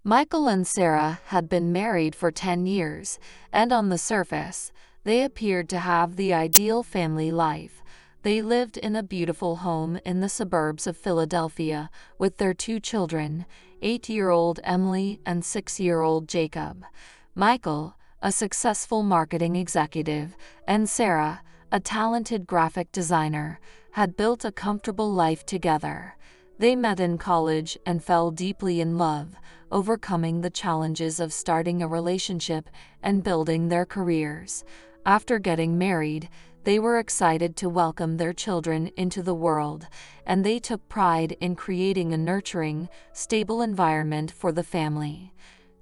Michael and Sarah had been married for 10 years, and on the surface, they appeared to have the ideal family life. They lived in a beautiful home in the suburbs of Philadelphia with their two children, 8-year-old Emily and 6-year-old Jacob. Michael, a successful marketing executive, and Sarah, a talented graphic designer, had built a comfortable life together. They met in college and fell deeply in love, overcoming the challenges of starting a relationship and building their careers. After getting married, they were excited to welcome their children into the world, and they took pride in creating a nurturing, stable environment for the family.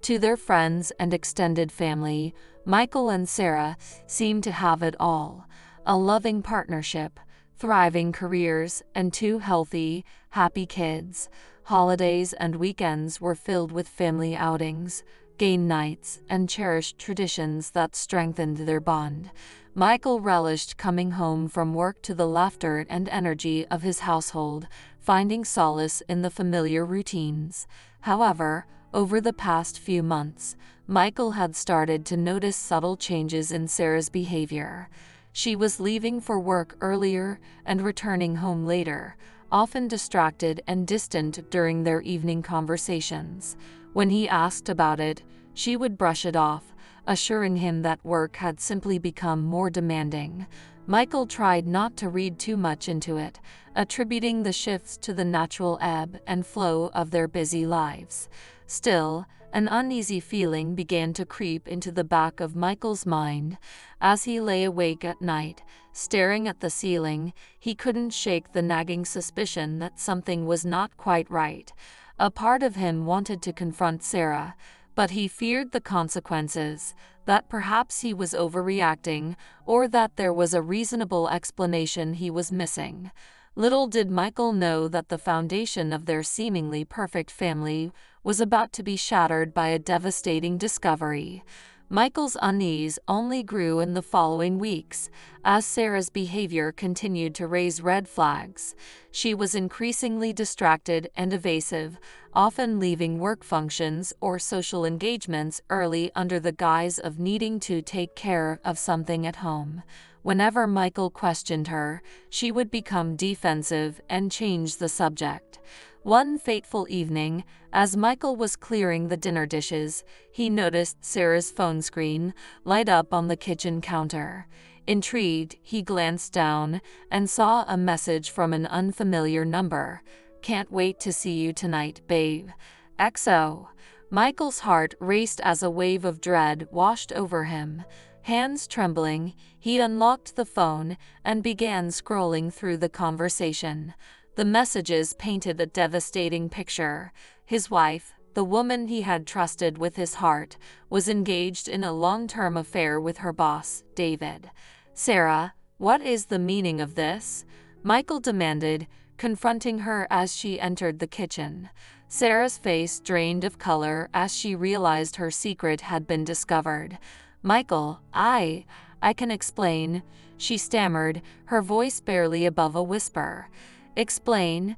To their friends and extended family, Michael and Sarah seemed to have it all: a loving partnership, thriving careers, and two healthy, happy kids. Holidays and weekends were filled with family outings, game nights, and cherished traditions that strengthened their bond. Michael relished coming home from work to the laughter and energy of his household, finding solace in the familiar routines. However, over the past few months, Michael had started to notice subtle changes in Sarah's behavior. She was leaving for work earlier and returning home later, often distracted and distant during their evening conversations. When he asked about it, she would brush it off, assuring him that work had simply become more demanding. Michael tried not to read too much into it, attributing the shifts to the natural ebb and flow of their busy lives. Still, an uneasy feeling began to creep into the back of Michael's mind. As he lay awake at night, staring at the ceiling, he couldn't shake the nagging suspicion that something was not quite right. A part of him wanted to confront Sarah, but he feared the consequences, that perhaps he was overreacting, or that there was a reasonable explanation he was missing. Little did Michael know that the foundation of their seemingly perfect family was about to be shattered by a devastating discovery. Michael's unease only grew in the following weeks, as Sarah's behavior continued to raise red flags. She was increasingly distracted and evasive, often leaving work functions or social engagements early under the guise of needing to take care of something at home. Whenever Michael questioned her, she would become defensive and change the subject. One fateful evening, as Michael was clearing the dinner dishes, he noticed Sarah's phone screen light up on the kitchen counter. Intrigued, he glanced down and saw a message from an unfamiliar number. "Can't wait to see you tonight, babe. XO." Michael's heart raced as a wave of dread washed over him. Hands trembling, he unlocked the phone and began scrolling through the conversation. The messages painted a devastating picture. His wife, the woman he had trusted with his heart, was engaged in a long-term affair with her boss, David. "Sarah, what is the meaning of this?" Michael demanded, confronting her as she entered the kitchen. Sarah's face drained of color as she realized her secret had been discovered. "Michael, I can explain," she stammered, her voice barely above a whisper. Explain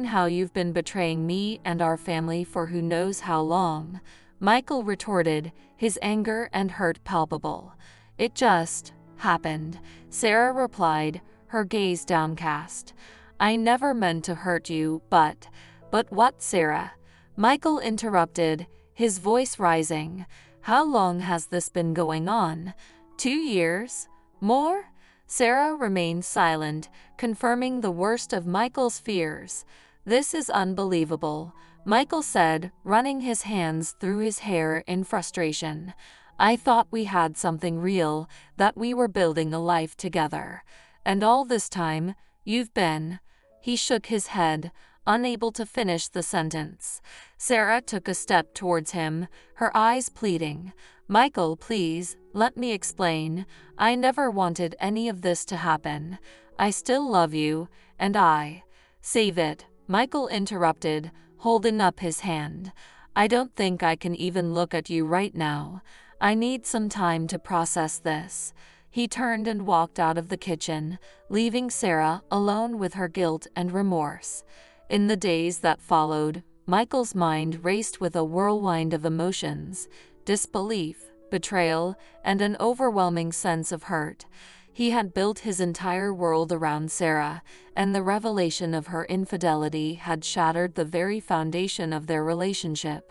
how you've been betraying me and our family for who knows how long," Michael retorted, his anger and hurt palpable. "It just happened," Sarah replied, her gaze downcast. "I never meant to hurt you, but what, Sarah?" Michael interrupted, his voice rising. "How long has this been going on? 2 years? More?" Sarah remained silent, confirming the worst of Michael's fears. "This is unbelievable," Michael said, running his hands through his hair in frustration. "I thought we had something real, that we were building a life together. And all this time, you've been—" He shook his head, unable to finish the sentence. Sarah took a step towards him, her eyes pleading. "Michael, please, let me explain. I never wanted any of this to happen. I still love you, and I—" "Save it," Michael interrupted, holding up his hand. "I don't think I can even look at you right now. I need some time to process this." He turned and walked out of the kitchen, leaving Sarah alone with her guilt and remorse. In the days that followed, Michael's mind raced with a whirlwind of emotions: disbelief, betrayal, and an overwhelming sense of hurt. He had built his entire world around Sarah, and the revelation of her infidelity had shattered the very foundation of their relationship.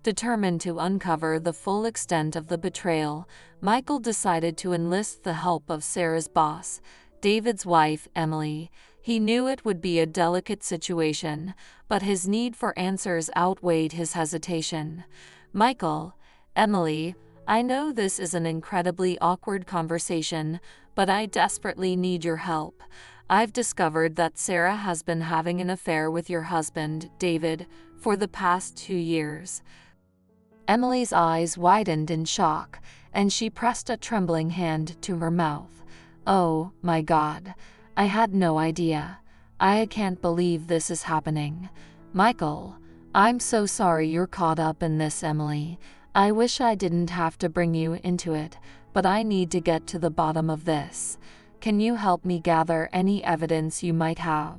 Determined to uncover the full extent of the betrayal, Michael decided to enlist the help of Sarah's boss, David's wife, Emily. He knew it would be a delicate situation, but his need for answers outweighed his hesitation. "Michael, Emily, I know this is an incredibly awkward conversation, but I desperately need your help. I've discovered that Sarah has been having an affair with your husband, David, for the past 2 years." Emily's eyes widened in shock, and she pressed a trembling hand to her mouth. "Oh, my God. I had no idea. I can't believe this is happening. Michael, I'm so sorry you're caught up in this, Emily. I wish I didn't have to bring you into it, but I need to get to the bottom of this. Can you help me gather any evidence you might have?"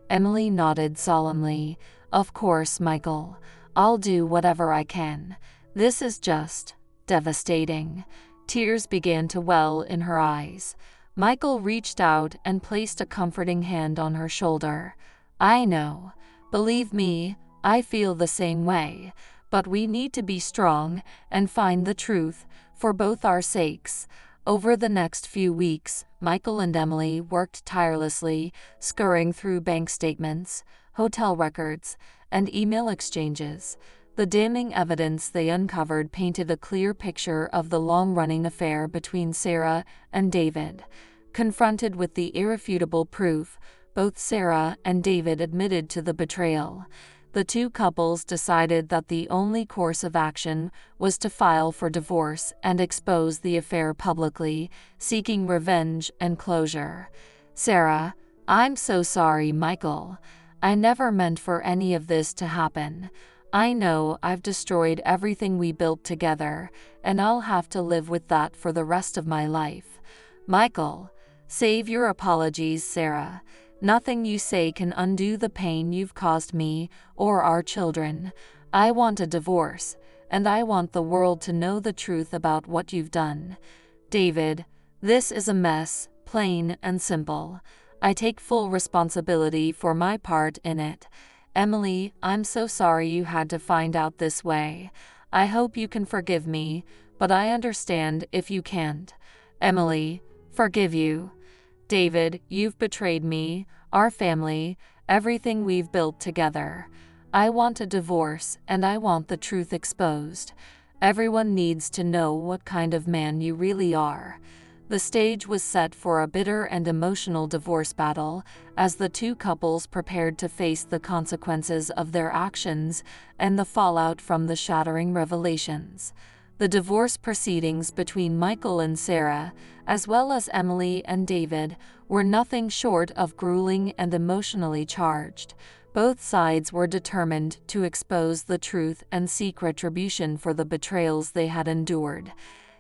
Emily nodded solemnly. "Of course, Michael. I'll do whatever I can. This is just devastating." Tears began to well in her eyes. Michael reached out and placed a comforting hand on her shoulder. "I know. Believe me, I feel the same way. But we need to be strong and find the truth, for both our sakes." Over the next few weeks, Michael and Emily worked tirelessly, scouring through bank statements, hotel records, and email exchanges. The damning evidence they uncovered painted a clear picture of the long-running affair between Sarah and David. Confronted with the irrefutable proof, both Sarah and David admitted to the betrayal. The two couples decided that the only course of action was to file for divorce and expose the affair publicly, seeking revenge and closure. "Sarah, I'm so sorry, Michael. I never meant for any of this to happen. I know I've destroyed everything we built together, and I'll have to live with that for the rest of my life." "Michael, save your apologies, Sarah. Nothing you say can undo the pain you've caused me or our children. I want a divorce, and I want the world to know the truth about what you've done." "David, this is a mess, plain and simple. I take full responsibility for my part in it. Emily, I'm so sorry you had to find out this way. I hope you can forgive me, but I understand if you can't." "Emily, forgive you." "David, you've betrayed me, our family, everything we've built together. I want a divorce, and I want the truth exposed. Everyone needs to know what kind of man you really are." The stage was set for a bitter and emotional divorce battle as the two couples prepared to face the consequences of their actions and the fallout from the shattering revelations. The divorce proceedings between Michael and Sarah, as well as Emily and David, were nothing short of grueling and emotionally charged. Both sides were determined to expose the truth and seek retribution for the betrayals they had endured.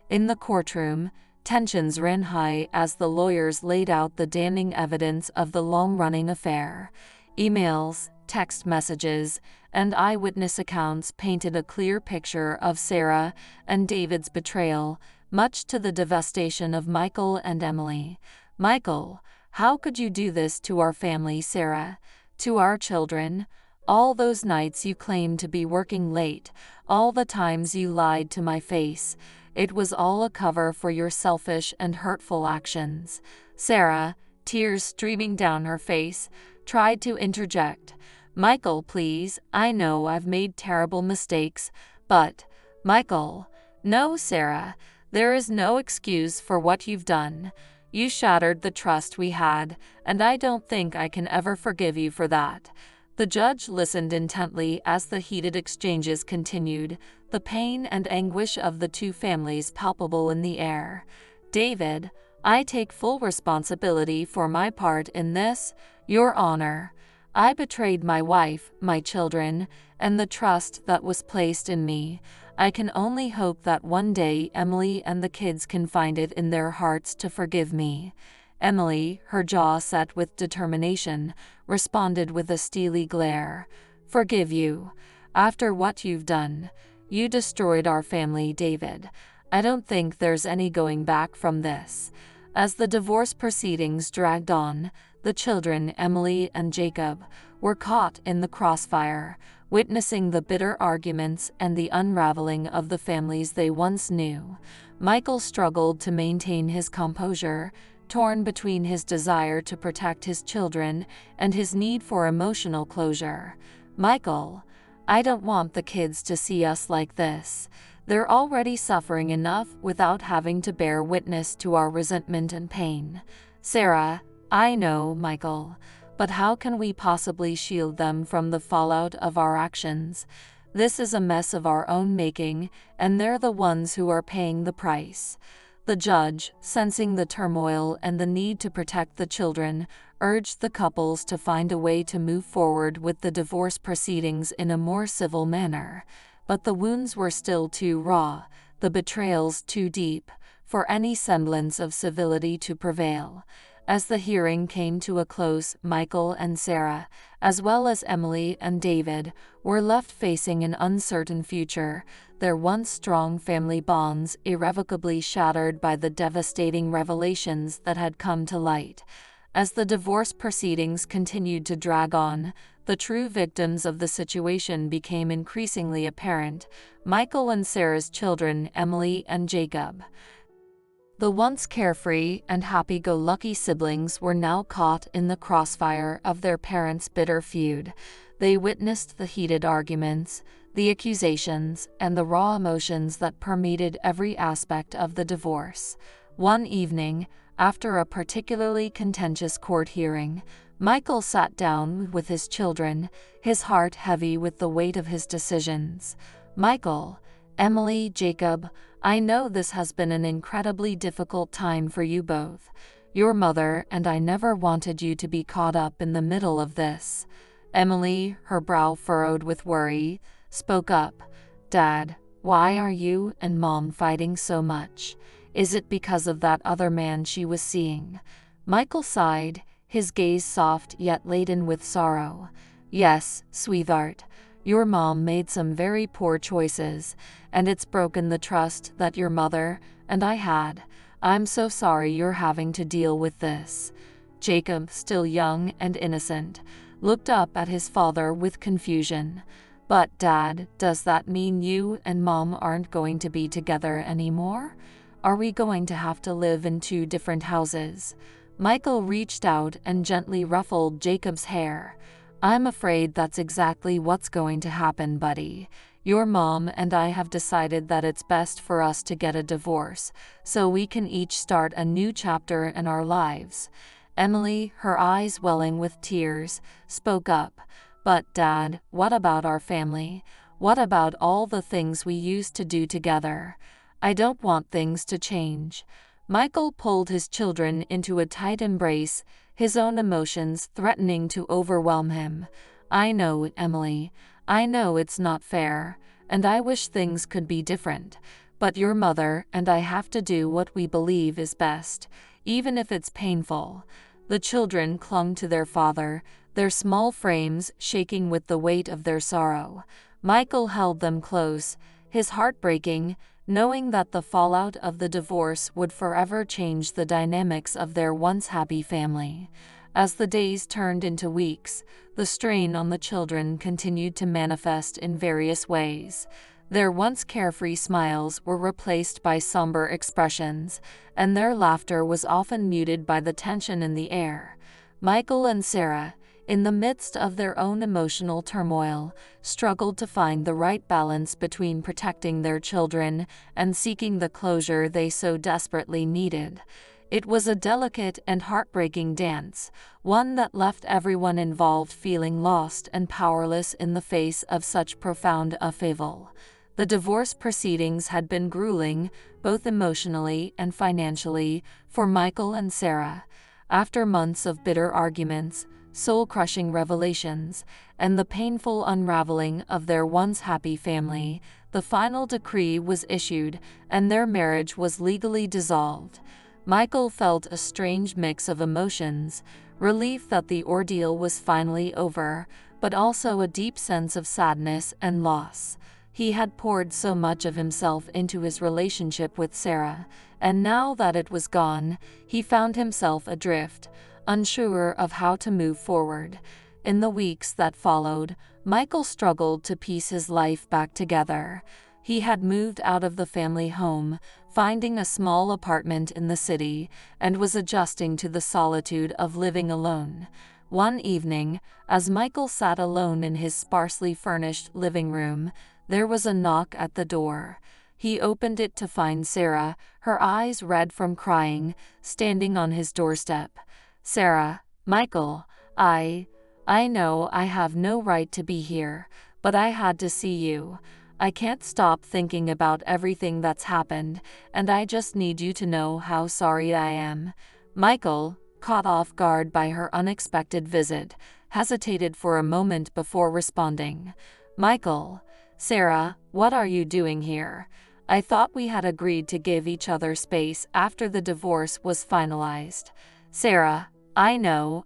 In the courtroom, tensions ran high as the lawyers laid out the damning evidence of the long-running affair. Emails, text messages, and eyewitness accounts painted a clear picture of Sarah and David's betrayal, much to the devastation of Michael and Emily. "Michael, how could you do this to our family, Sarah? To our children? All those nights you claimed to be working late, all the times you lied to my face. It was all a cover for your selfish and hurtful actions." Sarah, tears streaming down her face, tried to interject. "Michael, please, I know I've made terrible mistakes, but..." "Michael, no, Sarah, there is no excuse for what you've done. You shattered the trust we had, and I don't think I can ever forgive you for that." The judge listened intently as the heated exchanges continued, the pain and anguish of the two families palpable in the air. "David, I take full responsibility for my part in this, Your Honor. I betrayed my wife, my children, and the trust that was placed in me. I can only hope that one day Emily and the kids can find it in their hearts to forgive me." Emily, her jaw set with determination, responded with a steely glare. forgive you. After what you've done, you destroyed our family, David. I don't think there's any going back from this." As the divorce proceedings dragged on, the children, Emily and Jacob, were caught in the crossfire, witnessing the bitter arguments and the unraveling of the families they once knew. Michael struggled to maintain his composure, torn between his desire to protect his children and his need for emotional closure. "Michael, I don't want the kids to see us like this. They're already suffering enough without having to bear witness to our resentment and pain." "Sarah, I know, Michael, but how can we possibly shield them from the fallout of our actions? This is a mess of our own making, and they're the ones who are paying the price." The judge, sensing the turmoil and the need to protect the children, urged the couples to find a way to move forward with the divorce proceedings in a more civil manner. But the wounds were still too raw, the betrayals too deep, for any semblance of civility to prevail. As the hearing came to a close, Michael and Sarah, as well as Emily and David, were left facing an uncertain future, their once strong family bonds irrevocably shattered by the devastating revelations that had come to light. As the divorce proceedings continued to drag on, the true victims of the situation became increasingly apparent: Michael and Sarah's children, Emily and Jacob. The once carefree and happy-go-lucky siblings were now caught in the crossfire of their parents' bitter feud. They witnessed the heated arguments, the accusations, and the raw emotions that permeated every aspect of the divorce. One evening, after a particularly contentious court hearing, Michael sat down with his children, his heart heavy with the weight of his decisions. "Michael, Emily, Jacob, I know this has been an incredibly difficult time for you both. Your mother and I never wanted you to be caught up in the middle of this." Emily, her brow furrowed with worry, spoke up. "Dad, why are you and Mom fighting so much? Is it because of that other man she was seeing?" Michael sighed, his gaze soft yet laden with sorrow. "Yes, sweetheart. Your mom made some very poor choices, and it's broken the trust that your mother and I had. I'm so sorry you're having to deal with this." Jacob, still young and innocent, looked up at his father with confusion. "But Dad, does that mean you and Mom aren't going to be together anymore? Are we going to have to live in two different houses?" Michael reached out and gently ruffled Jacob's hair. "I'm afraid that's exactly what's going to happen, buddy. Your mom and I have decided that it's best for us to get a divorce, so we can each start a new chapter in our lives." Emily, her eyes welling with tears, spoke up. "But Dad, what about our family? What about all the things we used to do together? I don't want things to change." Michael pulled his children into a tight embrace, his own emotions threatening to overwhelm him. "I know, Emily. I know it's not fair, and I wish things could be different. But your mother and I have to do what we believe is best, even if it's painful." The children clung to their father, their small frames shaking with the weight of their sorrow. Michael held them close, his heart breaking, knowing that the fallout of the divorce would forever change the dynamics of their once happy family. As the days turned into weeks, the strain on the children continued to manifest in various ways. Their once carefree smiles were replaced by somber expressions, and their laughter was often muted by the tension in the air. Michael and Sarah, in the midst of their own emotional turmoil, struggled to find the right balance between protecting their children and seeking the closure they so desperately needed. It was a delicate and heartbreaking dance, one that left everyone involved feeling lost and powerless in the face of such profound upheaval. The divorce proceedings had been grueling, both emotionally and financially, for Michael and Sarah. After months of bitter arguments, soul-crushing revelations, and the painful unraveling of their once happy family, the final decree was issued, and their marriage was legally dissolved. Michael felt a strange mix of emotions: relief that the ordeal was finally over, but also a deep sense of sadness and loss. He had poured so much of himself into his relationship with Sarah, and now that it was gone, he found himself adrift, unsure of how to move forward. In the weeks that followed, Michael struggled to piece his life back together. He had moved out of the family home, finding a small apartment in the city, and was adjusting to the solitude of living alone. One evening, as Michael sat alone in his sparsely furnished living room, there was a knock at the door. He opened it to find Sarah, her eyes red from crying, standing on his doorstep. "Sarah, Michael, I know I have no right to be here, but I had to see you. I can't stop thinking about everything that's happened, and I just need you to know how sorry I am." Michael, caught off guard by her unexpected visit, hesitated for a moment before responding. "Michael, Sarah, what are you doing here? I thought we had agreed to give each other space after the divorce was finalized." "Sarah, I know,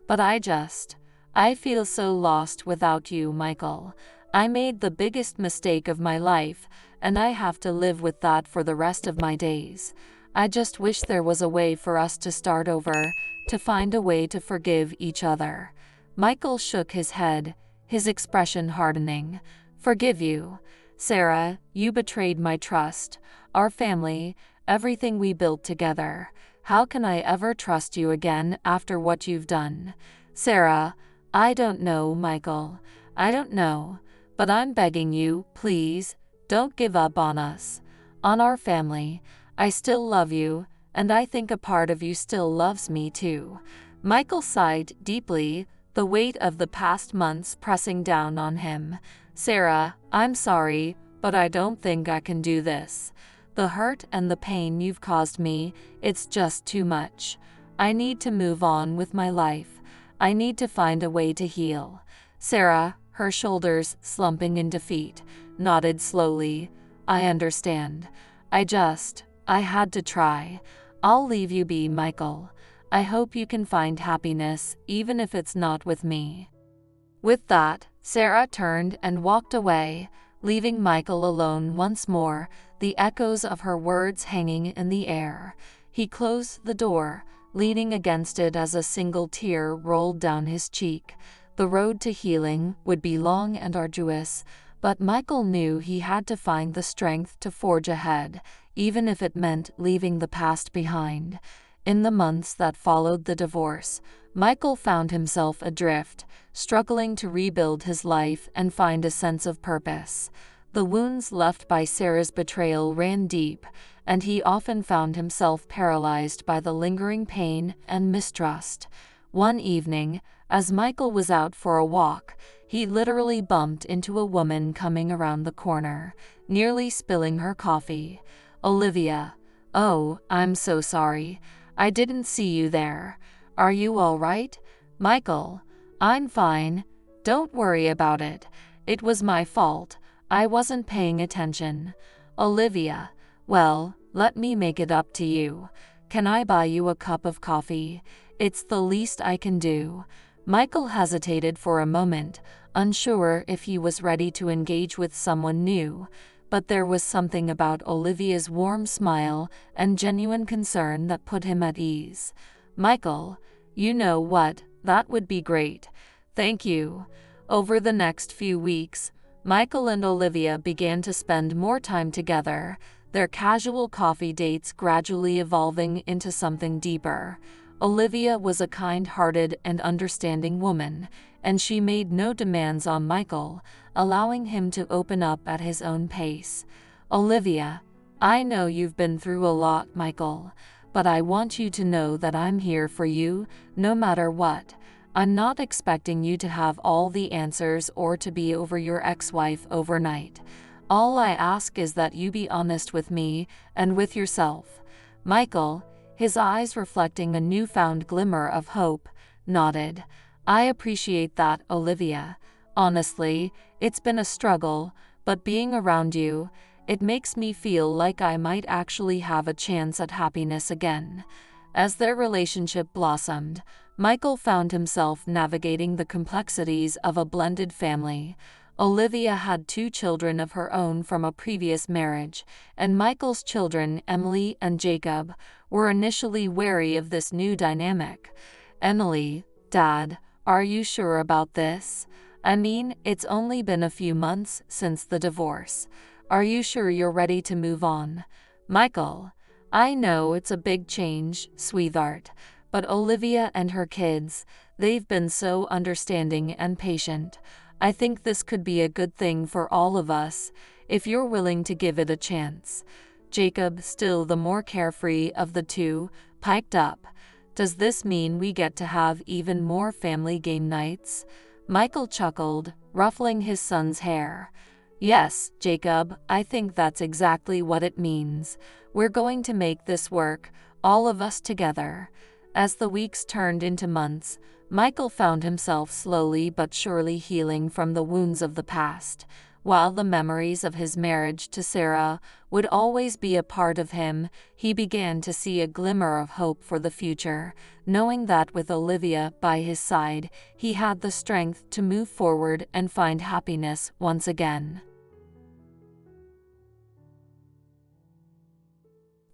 but I feel so lost without you, Michael. I made the biggest mistake of my life, and I have to live with that for the rest of my days. I just wish there was a way for us to start over, to find a way to forgive each other." Michael shook his head, his expression hardening. "Forgive you? Sarah, you betrayed my trust, our family, everything we built together. How can I ever trust you again after what you've done?" "Sarah, I don't know, Michael. I don't know. But I'm begging you, please, don't give up on us, on our family. I still love you, and I think a part of you still loves me too." Michael sighed deeply, the weight of the past months pressing down on him. "Sarah, I'm sorry, but I don't think I can do this. The hurt and the pain you've caused me, it's just too much. I need to move on with my life. I need to find a way to heal." Sarah, her shoulders slumping in defeat, nodded slowly. "I understand. I had to try. I'll leave you be, Michael. I hope you can find happiness, even if it's not with me." With that, Sarah turned and walked away, leaving Michael alone once more, the echoes of her words hanging in the air. He closed the door, leaning against it as a single tear rolled down his cheek. The road to healing would be long and arduous, but Michael knew he had to find the strength to forge ahead, even if it meant leaving the past behind. In the months that followed the divorce, Michael found himself adrift, struggling to rebuild his life and find a sense of purpose. The wounds left by Sarah's betrayal ran deep, and he often found himself paralyzed by the lingering pain and mistrust. One evening, as Michael was out for a walk, he literally bumped into a woman coming around the corner, nearly spilling her coffee. "Olivia. Oh, I'm so sorry. I didn't see you there. Are you all right?" "Michael, I'm fine. Don't worry about it. It was my fault. I wasn't paying attention." "Olivia, well, let me make it up to you. Can I buy you a cup of coffee? It's the least I can do." Michael hesitated for a moment, unsure if he was ready to engage with someone new, but there was something about Olivia's warm smile and genuine concern that put him at ease. "Michael, you know what, that would be great. Thank you." Over the next few weeks, Michael and Olivia began to spend more time together, their casual coffee dates gradually evolving into something deeper. Olivia was a kind-hearted and understanding woman, and she made no demands on Michael, allowing him to open up at his own pace. "Olivia, I know you've been through a lot, Michael, but I want you to know that I'm here for you, no matter what. I'm not expecting you to have all the answers or to be over your ex-wife overnight. All I ask is that you be honest with me and with yourself." Michael, his eyes reflecting a newfound glimmer of hope, nodded. "I appreciate that, Olivia. Honestly, it's been a struggle, but being around you, it makes me feel like I might actually have a chance at happiness again." As their relationship blossomed, Michael found himself navigating the complexities of a blended family. Olivia had 2 children of her own from a previous marriage, and Michael's children, Emily and Jacob, were initially wary of this new dynamic. "Emily, Dad, are you sure about this? I mean, it's only been a few months since the divorce. Are you sure you're ready to move on?" Michael: "I know it's a big change, sweetheart, but Olivia and her kids, they've been so understanding and patient. I think this could be a good thing for all of us, if you're willing to give it a chance." Jacob, still the more carefree of the two, piped up: "Does this mean we get to have even more family game nights?" Michael chuckled, ruffling his son's hair. "Yes, Jacob, I think that's exactly what it means. We're going to make this work, all of us together." As the weeks turned into months, Michael found himself slowly but surely healing from the wounds of the past. While the memories of his marriage to Sarah would always be a part of him, he began to see a glimmer of hope for the future, knowing that with Olivia by his side, he had the strength to move forward and find happiness once again.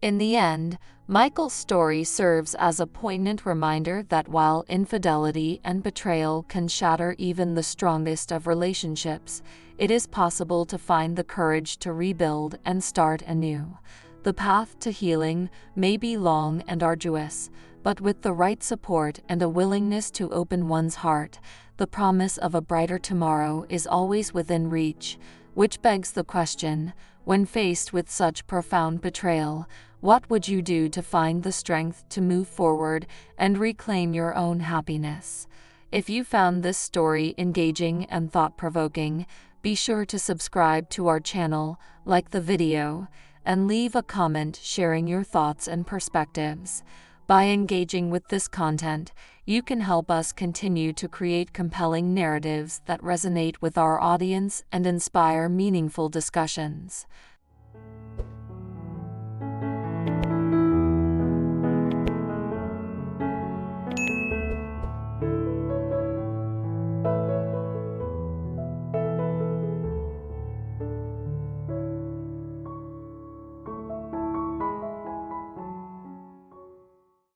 In the end, Michael's story serves as a poignant reminder that while infidelity and betrayal can shatter even the strongest of relationships, it is possible to find the courage to rebuild and start anew. The path to healing may be long and arduous, but with the right support and a willingness to open one's heart, the promise of a brighter tomorrow is always within reach. Which begs the question, when faced with such profound betrayal, what would you do to find the strength to move forward and reclaim your own happiness? If you found this story engaging and thought-provoking, be sure to subscribe to our channel, like the video, and leave a comment sharing your thoughts and perspectives. By engaging with this content, you can help us continue to create compelling narratives that resonate with our audience and inspire meaningful discussions.